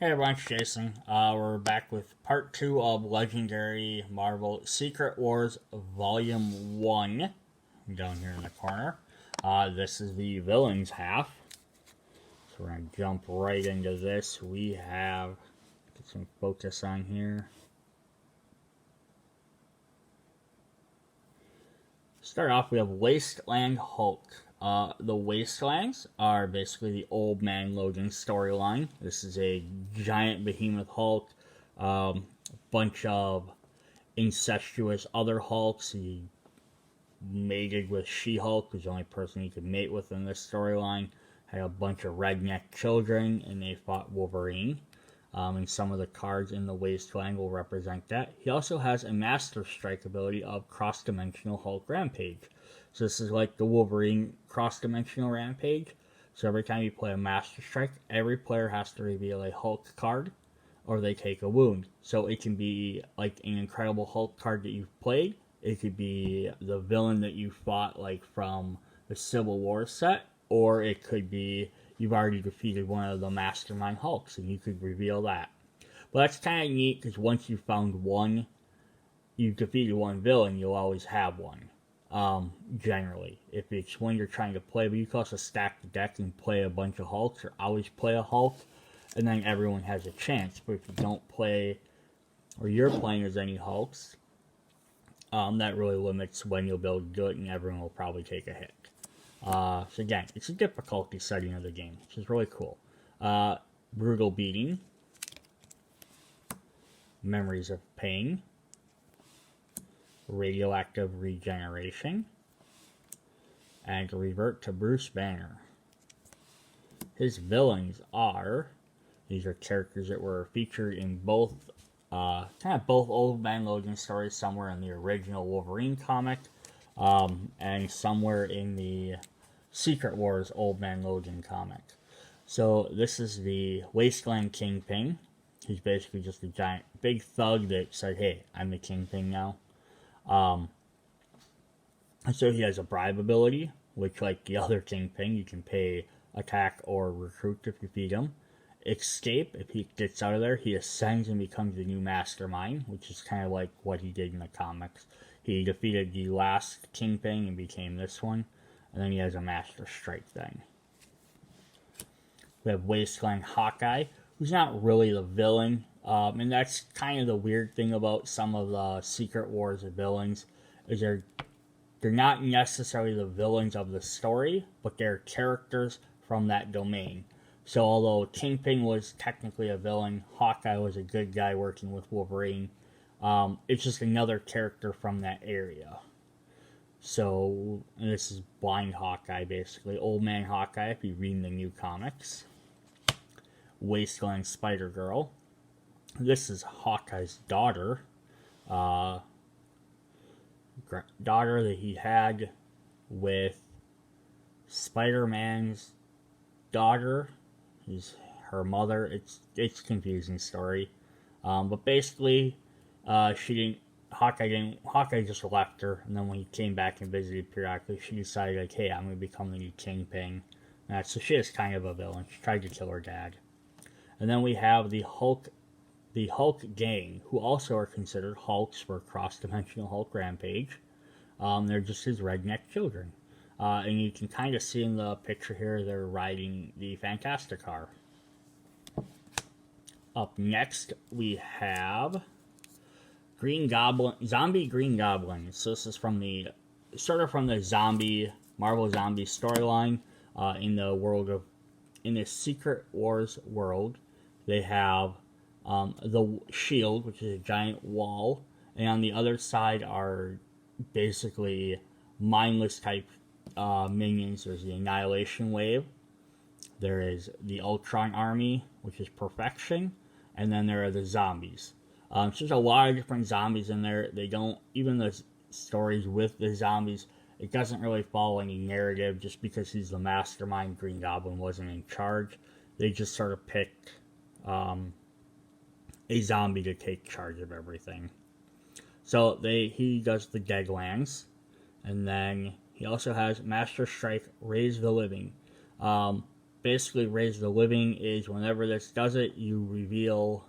Hey everyone, it's Jason. We're back with part 2 of Legendary Marvel Secret Wars Volume 1 down here in the corner. This is the villains half. So we're going to jump right into this. We have, get some focus on here. Start off, we have Wasteland Hulk. The Wastelands are basically the Old Man Logan storyline. This is a giant behemoth Hulk, bunch of incestuous other Hulks. He mated with She-Hulk, who's the only person he could mate with in this storyline. Had a bunch of redneck children, and they fought Wolverine. And some of the cards in the Wasteland will represent that. He also has a Master Strike ability of Cross-Dimensional Hulk Rampage. So this is like the Wolverine Cross-Dimensional Rampage. So every time you play a Master Strike, every player has to reveal a Hulk card, or they take a wound. So it can be like an Incredible Hulk card that you've played. It could be the villain that you fought like from the Civil War set, or it could be you've already defeated one of the Mastermind Hulks, and you could reveal that. But that's kind of neat, because once you've found one, you've defeated one villain, you'll always have one. Generally. If it's one you're trying to play, but you can also stack the deck and play a bunch of Hulks, or always play a Hulk, and then everyone has a chance. But if you don't play, or you're playing as any Hulks, that really limits when you'll be able to do it, and everyone will probably take a hit. So again, it's a difficulty setting of the game, which is really cool. Brutal Beating, Memories of Pain, Radioactive Regeneration, and Revert to Bruce Banner. His villains are, these are characters that were featured in both, kind of both Old Man Logan stories, somewhere in the original Wolverine comic, and somewhere in the Secret Wars Old Man Logan comic. So this is the Wasteland Kingpin. He's basically just a giant, big thug that said, hey, I'm the Kingpin now. So he has a bribe ability, which like the other Kingpin, you can pay, attack, or recruit to defeat him. Escape, if he gets out of there, he ascends and becomes the new Mastermind, which is kind of like what he did in the comics. He defeated the last Kingpin and became this one. And then he has a Master Strike thing. We have Wasteland Hawkeye, who's not really the villain. And that's kind of the weird thing about some of the Secret Wars villains, is they're not necessarily the villains of the story, but they're characters from that domain. So although Kingpin was technically a villain, Hawkeye was a good guy working with Wolverine. It's just another character from that area. So, and this is Blind Hawkeye, basically. Old Man Hawkeye, if you read the new comics. Wasteland Spider-Girl. This is Hawkeye's daughter. Daughter that he had with Spider-Man's daughter. Is her mother. It's a confusing story. But basically, Hawkeye just left her, and then when he came back and visited periodically, she decided, like, hey, I'm going to become the new Kingpin. So she is kind of a villain. She tried to kill her dad. And then we have the Hulk gang, who also are considered Hulks for Cross-Dimensional Hulk Rampage. They're just his redneck children. And you can kind of see in the picture here, they're riding the Fantastic Car. Up next, we have Zombie Green Goblin. So this is from the Marvel Zombie storyline in the Secret Wars world. They have the Shield, which is a giant wall, and on the other side are basically mindless type minions. There's the Annihilation Wave. There is the Ultron Army, which is Perfection, and then there are the zombies. So there's a lot of different zombies in there. Even the stories with the zombies, it doesn't really follow any narrative, just because he's the mastermind. Green Goblin wasn't in charge. They just sort of picked a zombie to take charge of everything. So he does the Deadlands, and then he also has Master Strike, Raise the Living. basically Raise the Living is whenever this does it, you reveal,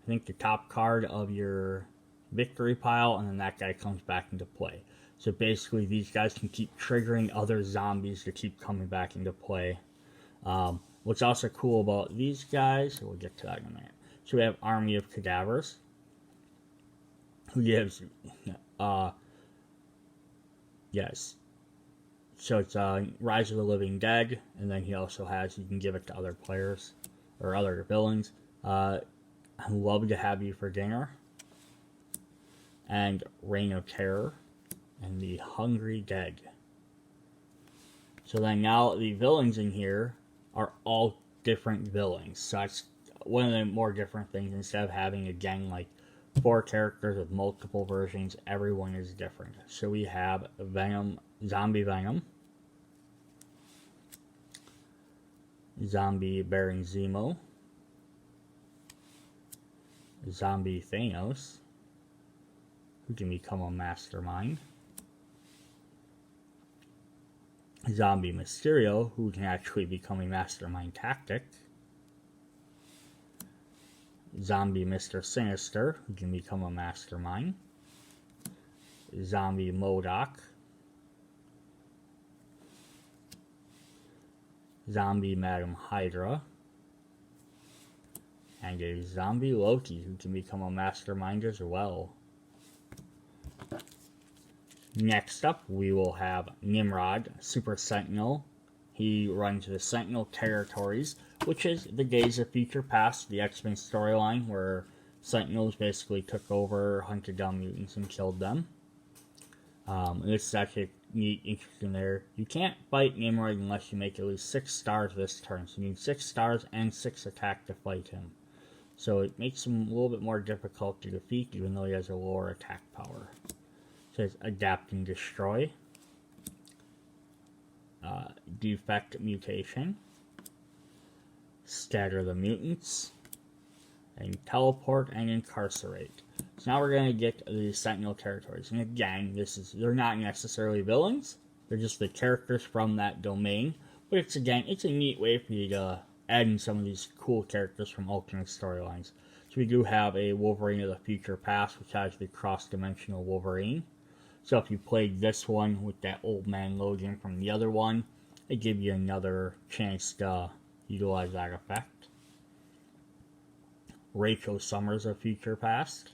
I think, the top card of your victory pile, and then that guy comes back into play. So basically, these guys can keep triggering other zombies to keep coming back into play. What's also cool about these guys, we'll get to that in a minute. So we have Army of Cadavers, who gives, yes. So it's Rise of the Living Dead, and then he also has, you can give it to other players, or other villains. I'd love to have you for dinner. And Reign of Terror, and the Hungry Dead. So then now the villains in here are all different villains. So that's one of the more different things. Instead of having, again, like 4 characters with multiple versions, everyone is different. So we have Venom, Zombie Venom, Zombie Baron Zemo, Zombie Thanos, who can become a mastermind, Zombie Mysterio, who can actually become a mastermind tactic, Zombie Mr. Sinister, who can become a mastermind, Zombie MODOK, Zombie Madam Hydra, and a Zombie Loki, who can become a mastermind as well. Next up, we will have Nimrod, Super Sentinel. He runs the Sentinel Territories, which is the Days of Future Past, the X-Men storyline, where Sentinels basically took over, hunted down mutants, and killed them. This is actually neat, interesting there. You can't fight Nimrod unless you make at least 6 stars this turn, so you need 6 stars and 6 attack to fight him. So it makes him a little bit more difficult to defeat, even though he has a lower attack power. Says Adapt and Destroy, Defect Mutation, Scatter the Mutants, and Teleport and Incarcerate. So now we're going to get the Sentinel Territories. And again, they're not necessarily villains, they're just the characters from that domain. But it's a neat way for you to add in some of these cool characters from alternate storylines. So we do have a Wolverine of the Future Past, which has the cross-dimensional Wolverine. So if you played this one with that Old Man Logan from the other one, it gives you another chance to utilize that effect. Rachel Summers of Future Past.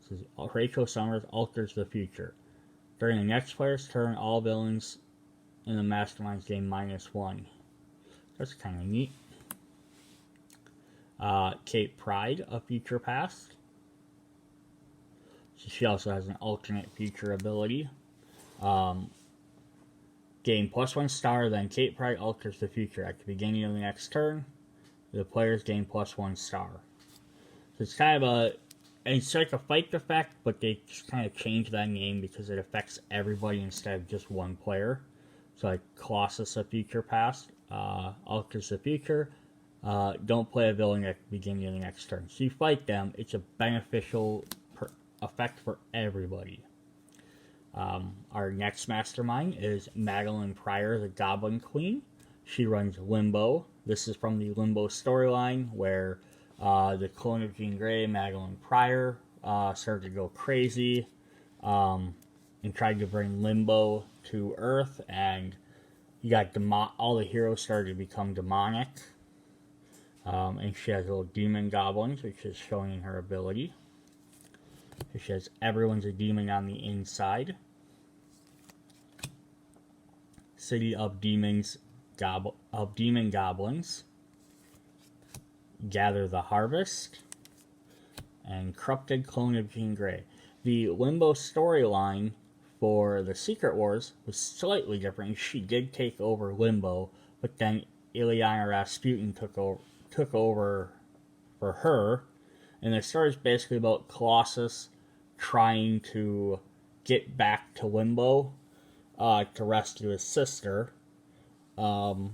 This is, Rachel Summers alters the future. During the next player's turn, all villains in the Masterminds gain -1. That's kind of neat. Kate Pryde of Future Past. She also has an alternate future ability. Gain +1 star, then Kate Pryde alters the future. At the beginning of the next turn, the players gain +1 star. So it's kind of it's like a fight effect, but they just kind of change that name because it affects everybody instead of just one player. So like Colossus of Future Past alters the future. Don't play a villain at the beginning of the next turn. So you fight them, it's a beneficial effect for everybody. Our next mastermind is Madeline Pryor, the Goblin Queen. She runs Limbo. This is from the Limbo storyline where the clone of Jean Grey, Madeline Pryor, started to go crazy and tried to bring Limbo to Earth, and you got all the heroes started to become demonic. And she has little demon goblins, which is showing in her ability. She has everyone's a demon on the inside. City of Demon Goblins. Gather the Harvest. And Corrupted Clone of Jean Grey. The Limbo storyline for the Secret Wars was slightly different. She did take over Limbo, but then Ilyana Rasputin took over for her. And the story is basically about Colossus trying to get back to Limbo to rescue his sister. So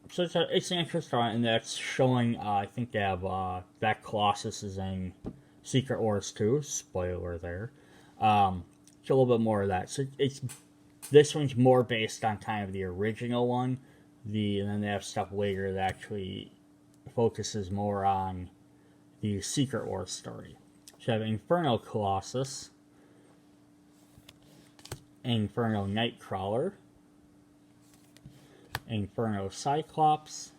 it's an interesting story, and that's showing, I think they have, that Colossus is in Secret Wars 2. Spoiler there. So a little bit more of that. So it's This one's more based on kind of the original one. And then they have stuff later that actually focuses more on the Secret Wars story. So you have Inferno Colossus, Inferno Nightcrawler, Inferno Cyclops,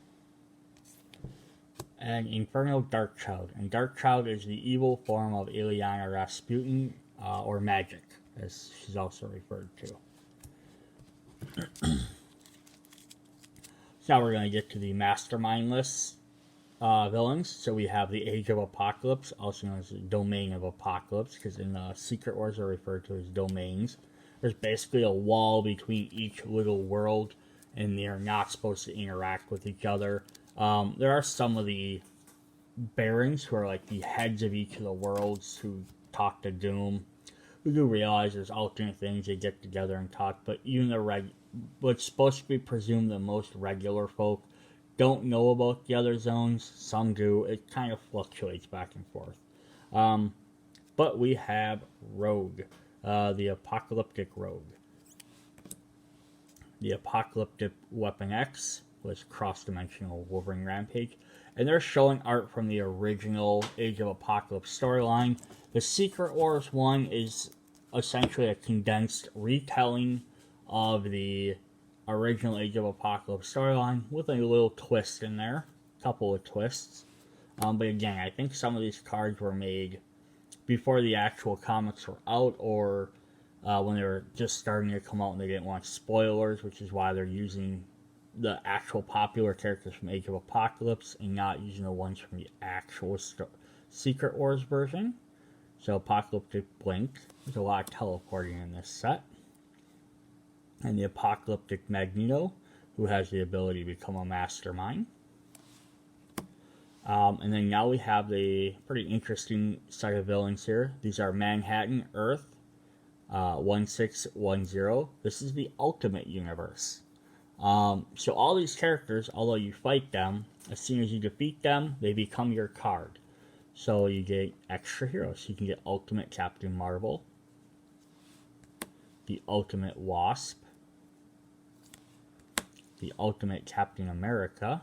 and Inferno Darkchild. And Darkchild is the evil form of Ilyana Rasputin, or Magic, as she's also referred to. So now we're going to get to the Mastermindless villains. So we have the Age of Apocalypse, also known as the Domain of Apocalypse, because in the Secret Wars they're referred to as domains. There's basically a wall between each little world, and they're not supposed to interact with each other. There are some of the barons who are like the heads of each of the worlds who talk to Doom. We do realize there's alternate things they get together and talk, but even what's supposed to be presumed the most regular folk don't know about the other zones. Some do. It kind of fluctuates back and forth. But we have Rogue, the Apocalyptic Rogue. The Apocalyptic Weapon X was cross-dimensional Wolverine Rampage. And they're showing art from the original Age of Apocalypse storyline. The Secret Wars one is essentially a condensed retelling of the original Age of Apocalypse storyline with a little twist in there. A couple of twists. But again, I think some of these cards were made before the actual comics were out, or when they were just starting to come out and they didn't want spoilers, which is why they're using the actual popular characters from Age of Apocalypse and not using the ones from the actual Secret Wars version. So Apocalyptic Blink. There's a lot of teleporting in this set. And the Apocalyptic Magneto, who has the ability to become a mastermind. And then now we have the pretty interesting set of villains here. These are Manhattan Earth 1610. This is the Ultimate Universe. So all these characters, although you fight them, as soon as you defeat them, they become your card. So you get extra heroes. You can get Ultimate Captain Marvel, the Ultimate Wasp, the Ultimate Captain America,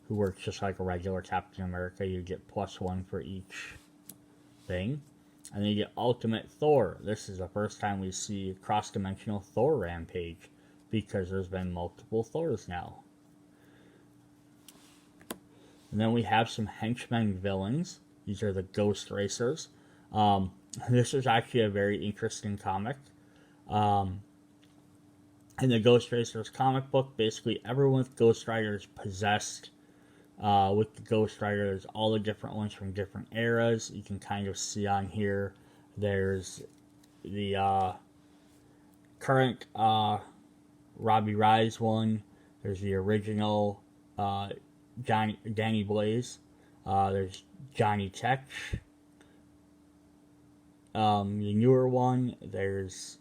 who works just like a regular Captain America. You get +1 for each thing. And then you get Ultimate Thor. This is the first time we see cross-dimensional Thor Rampage, because there's been multiple Thors now. And then we have some henchmen villains. These are the Ghost Racers. This is actually a very interesting comic. In the Ghost Racers comic book, basically everyone with Ghost Rider is possessed with the Ghost Rider. There's all the different ones from different eras. You can kind of see on here. There's the current Robbie Rise one. There's the original Danny Blaze. There's Johnny Tech. The newer one, there's,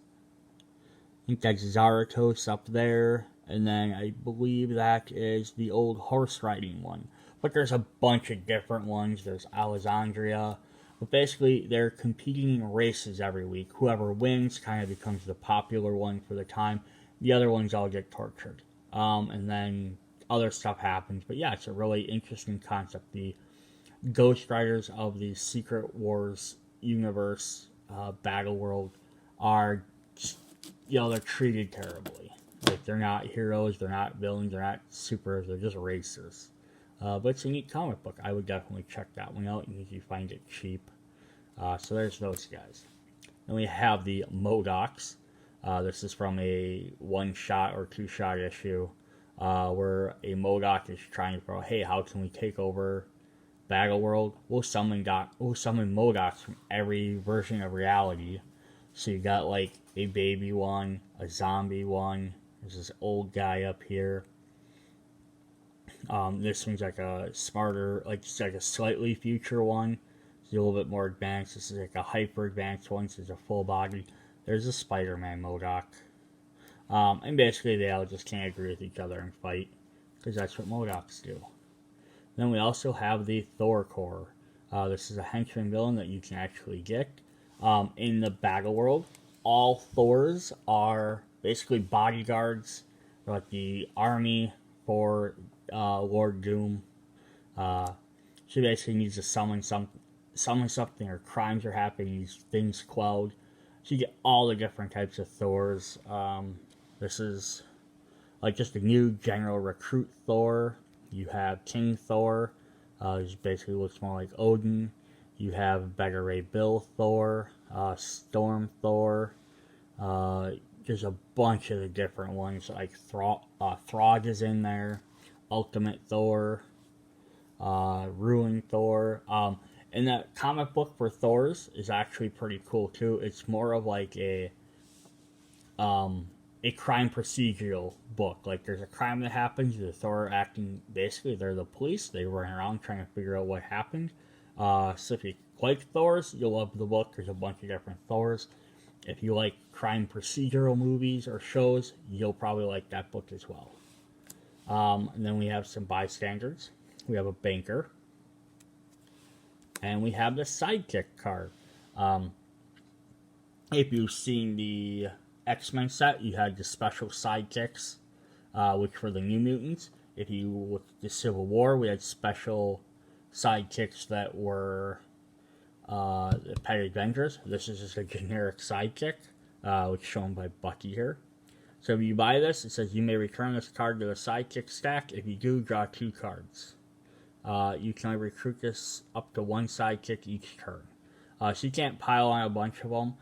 I think that's Zaratos up there. And then I believe that is the old horse riding one. But there's a bunch of different ones. There's Alexandria. But basically, they're competing in races every week. Whoever wins kind of becomes the popular one for the time. The other ones all get tortured. And then other stuff happens. But yeah, it's a really interesting concept. The Ghost Riders of the Secret Wars universe, Battle World, are, they're treated terribly. Like, they're not heroes, they're not villains, they're not supers, they're just racers. But it's a neat comic book. I would definitely check that one out if you find it cheap. So there's those guys. Then we have the MODOKs. This is from a one-shot or two-shot issue where a MODOK is trying to, hey, how can we take over Battle World? We'll summon MODOKs from every version of reality. So you got like a baby one, a zombie one. There's this old guy up here. This one's like a smarter, it's like a slightly future one. It's a little bit more advanced. This is like a hyper advanced one. So it's a full body. There's a Spider-Man MODOK. And basically they all just can't agree with each other and fight, because that's what MODOKs do. Then we also have the Thor Core. This is a henchman villain that you can actually get in the Battle World. all Thors are basically bodyguards. They're like the army for Lord Doom. She basically needs to summon something, or crimes are happening, these things quelled. So you get all the different types of Thors. This is like just a new general recruit Thor. You have King Thor, who basically looks more like Odin. You have Beta Ray Bill Thor, Storm Thor. There's a bunch of the different ones, like Throg is in there, Ultimate Thor, Ruin Thor. And the comic book for Thor's is actually pretty cool too. It's more of like a crime procedural book. Like there's a crime that happens, the Thor acting, basically they're the police. They run around trying to figure out what happened. So if you like Thor's, you'll love the book. There's a bunch of different Thors. If you like crime procedural movies or shows, you'll probably like that book as well. And then we have some bystanders. We have a banker. And we have the sidekick card. If you've seen the X-Men set, you had the special sidekicks, which were the New Mutants. If you look at the Civil War, we had special sidekicks that were the Petty Avengers. This is just a generic sidekick, which is shown by Bucky here. So if you buy this, it says you may return this card to the sidekick stack. If you do, draw 2 cards. You can only recruit this up to 1 sidekick each turn. So you can't pile on a bunch of them,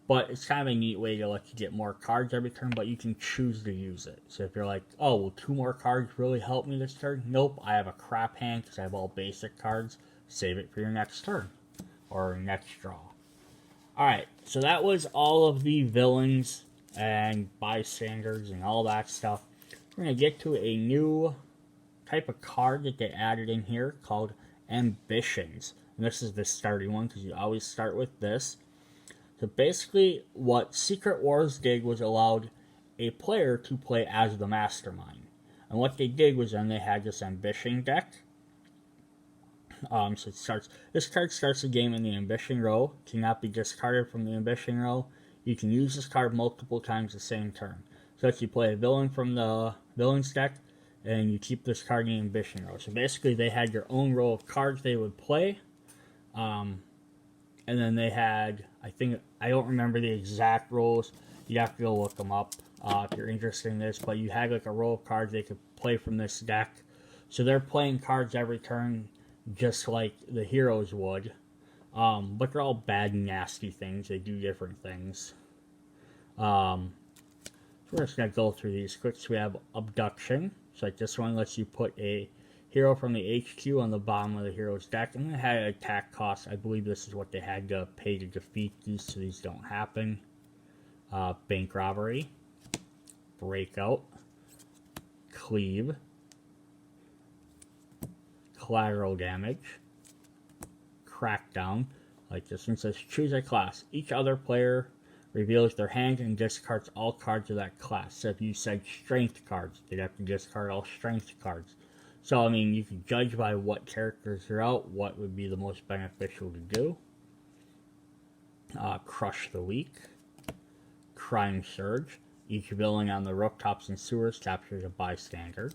but it's kind of a neat way to let you get more cards every turn, but you can choose to use it. So if you're like, oh, will 2 more cards really help me this turn? Nope, I have a crap hand because I have all basic cards. Save it for your next turn or next draw. Alright, so that was all of the villains and bystanders and all that stuff. We're going to get to a new type of card that they added in here called Ambitions. And this is the starting one because you always start with this. So basically what Secret Wars did was allowed a player to play as the mastermind. And what they did was then they had this Ambition deck. So this card starts the game in the Ambition row, cannot be discarded from the Ambition row. You can use this card multiple times the same turn. So if you play a villain from the villains deck, and you keep this card in the Ambition row. So basically they had your own row of cards they would play. And then they had, I don't remember the exact rules. You have to go look them up if you're interested in this. But you had like a row of cards they could play from this deck. So they're playing cards every turn just like the heroes would. But they're all bad, nasty things. They do different things. So we're just going to go through these quick. So we have Abduction. So like this one lets you put a hero from the HQ on the bottom of the hero's deck. And it had an attack cost. I believe this is what they had to pay to defeat these, so these don't happen. Bank Robbery. Breakout. Cleave. Collateral Damage. Crackdown. Like this one says, choose a class. Each other player reveals their hand and discards all cards of that class. So if you said strength cards, they'd have to discard all strength cards. So, I mean, you can judge by what characters are out, what would be the most beneficial to do. Crush the Weak. Crime Surge. Each villain on the rooftops and sewers captures a bystander.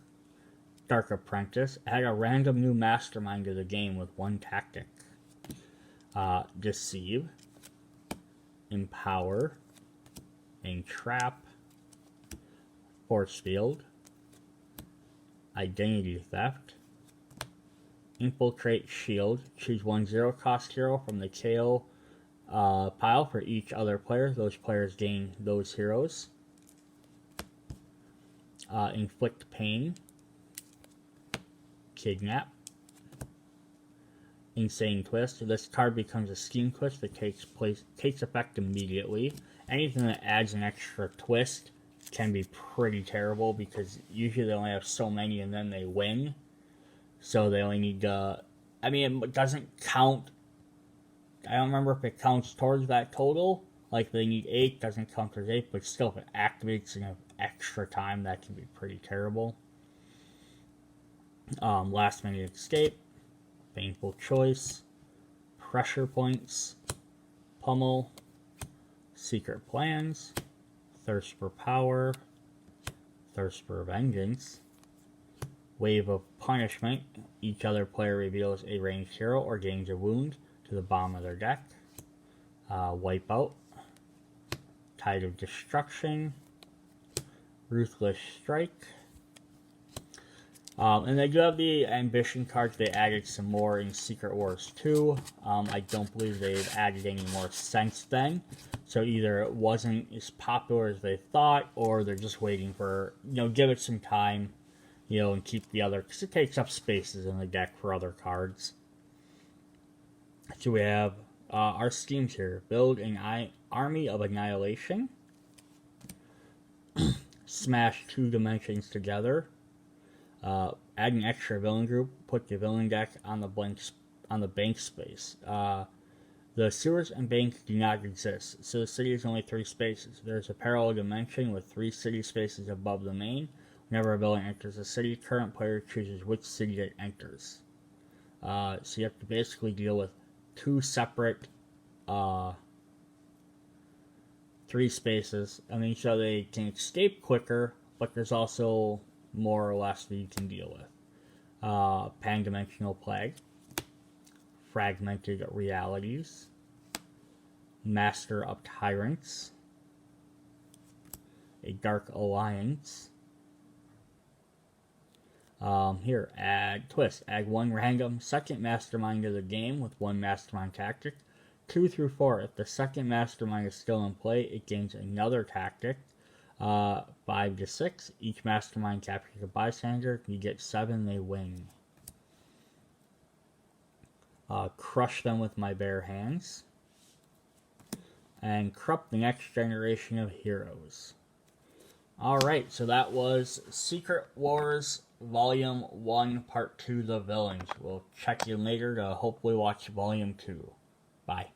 Dark Apprentice. Add a random new mastermind to the game with 1 tactic. Deceive. Empower. Entrap. Force Field. Identity Theft. Infiltrate Shield. Choose 1 0-cost hero from the KO pile for each other player. Those players gain those heroes. Inflict Pain. Kidnap. Insane Twist. This card becomes a scheme twist that takes effect immediately. Anything that adds an extra twist can be pretty terrible because usually they only have so many and then they win. So they only need to... I mean, it doesn't count... I don't remember if it counts towards that total. Like, they need 8, doesn't count towards 8, but still, if it activates in extra time, that can be pretty terrible. Last Minute Escape. Painful Choice. Pressure Points. Pummel. Secret Plans, Thirst for Power, Thirst for Vengeance, Wave of Punishment. Each other player reveals a ranged hero or gains a wound to the bottom of their deck. Wipeout, Tide of Destruction, Ruthless Strike. And they do have the ambition cards. They added some more in Secret Wars 2. I don't believe they've added any more since then. So either it wasn't as popular as they thought, or they're just waiting for, give it some time, and keep the other, because it takes up spaces in the deck for other cards. So we have our schemes here. Build an army of annihilation. Smash 2 dimensions together. Add an extra villain group. Put the villain deck on the bank space. The sewers and banks do not exist, so the city is only 3 spaces. There's a parallel dimension with 3 city spaces above the main. Whenever a villain enters a city, current player chooses which city it enters. So you have to basically deal with 2 separate 3 spaces. So they can escape quicker, but there's also more or less that you can deal with. Pan-dimensional plague, fragmented realities, master of tyrants, a dark alliance. Here, add twist. Add 1 random second mastermind to the game with 1 mastermind tactic. 2 through 4. If the second mastermind is still in play, it gains another tactic. 5 to 6. Each mastermind captures a bystander. You get 7, they win. Crush them with my bare hands. And corrupt the next generation of heroes. Alright, so that was Secret Wars Volume 1, Part 2, The Villains. We'll check you later to hopefully watch Volume 2. Bye.